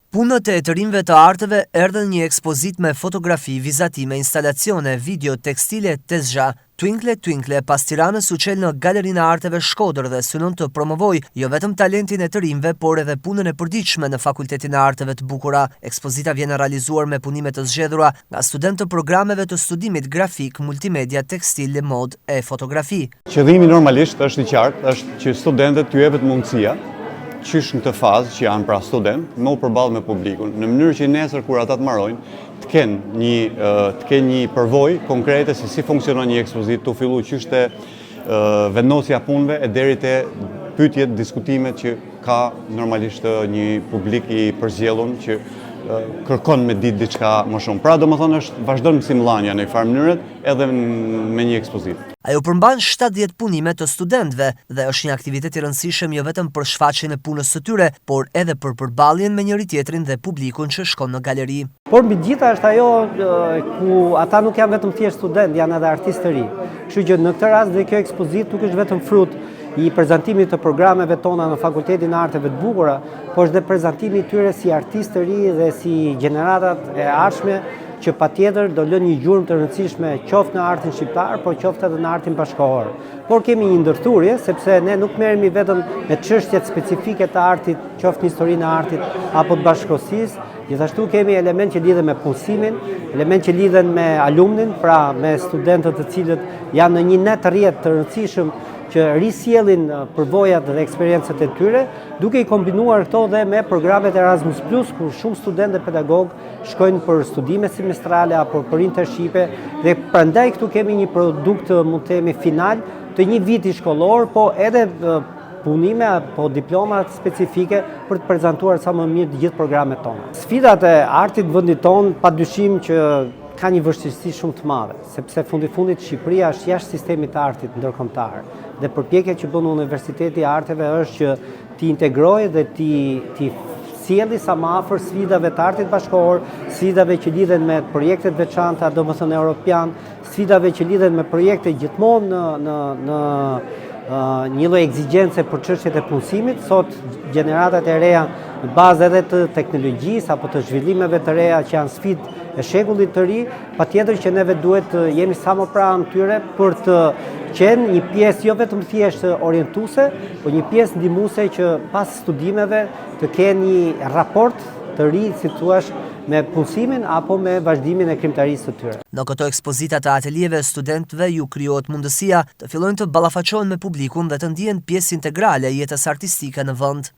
Punët e të rinjve të arteve erdhën një ekspozit me fotografi, vizatime, instalacione, video, tekstile, tezgja. Twinkle Twinkle pas Tiranës u qel në Galerinë e Arteve Shkodër dhe synon të promovoj jo vetëm talentin e të rinjve, por edhe punën e përditshme në Fakultetin e Arteve të Bukura. Ekspozita vjen realizuar me punime të zgjedhura nga studentë të programeve të studimit grafik, multimedia, tekstil, mod e fotografi. Qëllimi normalisht është i qartë, është që studentët t'ju jepet mundësia qysh në këtë fazë që janë pra student, me u përballë me publikun, në mënyrë që nesër kur ata të marrojnë, të kenë një përvojë konkrete se si funksionon një ekspozitë, të fillu qysh te vendosja punëve e deri te pyetjet, diskutimet që ka normalisht një publik i përzgjedhur që kërkon me ditë diçka më shumë. Pra domethënë vazhdon mësimllanja në një farë mënyrë edhe me një ekspozitë. Ajo përmban 70 punime të studentëve dhe është një aktivitet i rëndësishëm jo vetëm për shfaqjen e punës së tyre, por edhe për përballjen me njëri tjetrin dhe publikun që shkon në galeri. Por mbi gjitha është ajo ku ata nuk janë vetëm thjesht student, janë edhe artistë të rinj. Kështu që në këtë rast dhe kjo ekspozitë nuk është vetëm frut i prezantimit të programeve tona në Fakultetin e Arteve të Bukura, por është dhe prezantimi i tyre si artistë të rinj dhe si gjeneratat e ardhshme që patjetër do lënë një gjurmë të rëndësishme qoftë në artin shqiptar, por qoftë edhe në artin bashkëkohor. Por kemi një ndërthurje, sepse ne nuk merremi vetëm me çështjet specifike të artit, qoftë në historinë e artit apo të bashkëkohësisë, gjithashtu kemi element që lidhen me punësimin, element që lidhen me alumnin, pra me studentët të cilët janë në një net rrjet të rëndësishëm që risjellin përvojat dhe eksperiencët e tyre, duke i kombinuar këto dhe me programet Erasmus+, ku shumë studentë dhe pedagogë shkojnë për studime semestrale apo për internshipe, dhe prandaj këtu kemi një produkt, mund të themi, final të një viti shkollor, po edhe punime apo diploma specifike për të prezantuar sa më mirë të gjithë programet tona. Sfidat e artit vendit tonë padyshim që ka një vështirësi shumë të madhe, sepse fundit Shqipëria është jashtë sistemit të artit ndërkombëtar. Dhe përpjekja që bën Universiteti i Arteve është që t'i integrojë dhe t'i sjellë sa më afër sfidave të artit bashkëkohor, sfidave që lidhen me projektet veçanta, domethënë europian, sfidave që lidhen me projekte gjithmonë në një lloj ekzigjence për çështjet e punësimit. Sot gjeneratat e reja në bazë edhe të teknologjisë apo të zhvillimeve të reja që janë sfidë e shekullit të ri, patjetër që neve duhet të jemi sa më pranë tyre për të qenë një pjesë jo vetëm thjesht orientuese, por një pjesë ndihmuese që pas studimeve të kenë një raport të ri, si thua, me punësimin apo me vazhdimin e krijimtarisë së tyre. Në këto ekspozita të atelieve, studentëve ju krijohet mundësia të fillojnë të ballafaqohen me publikun dhe të ndihen pjesë integrale e jetës artistike në vend.